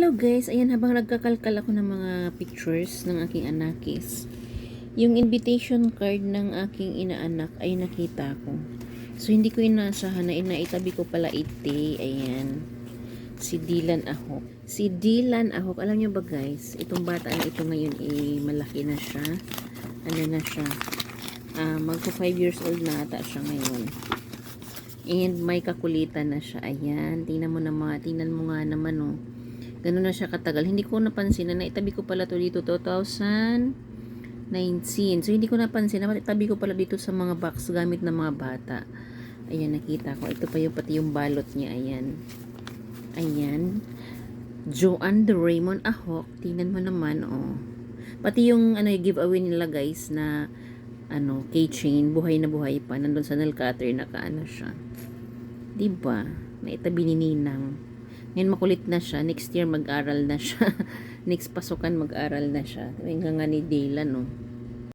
Hello guys, ayan habang nagkakalkal ako ng mga pictures ng aking anakis, yung invitation card ng aking inaanak ay nakita ko. So hindi ko inasahan na inaitabi ko pala ite, ayan. Si Dylan Ahok. Si Dylan Ahok, alam niyo ba guys, itong bata na ito ngayon malaki na siya. Ano na siya? Magpo 5 years old na ata siya ngayon. And may kakulitan na siya. Ayan, tingnan mo nga naman oh. Ganun na siya katagal. Hindi ko napansin na naitabi ko pala to dito 2019. So hindi ko napansin na naitabi ko pala dito sa mga box gamit ng mga bata. Ayan, nakita ko. Ito pa yung pati yung balot niya. Ayan. Ayan. Joanne de Raymond Ahok. Tingnan mo naman oh. Pati yung yung giveaway nila guys na keychain, buhay na buhay pa. Nandun sa nail cutter nakaano siya. Diba? Naitabi ni Ninang. Ngayon makulit na siya. Next year mag-aral na siya. Next pasukan mag-aral na siya. Hanggang nga ni Dylan, no?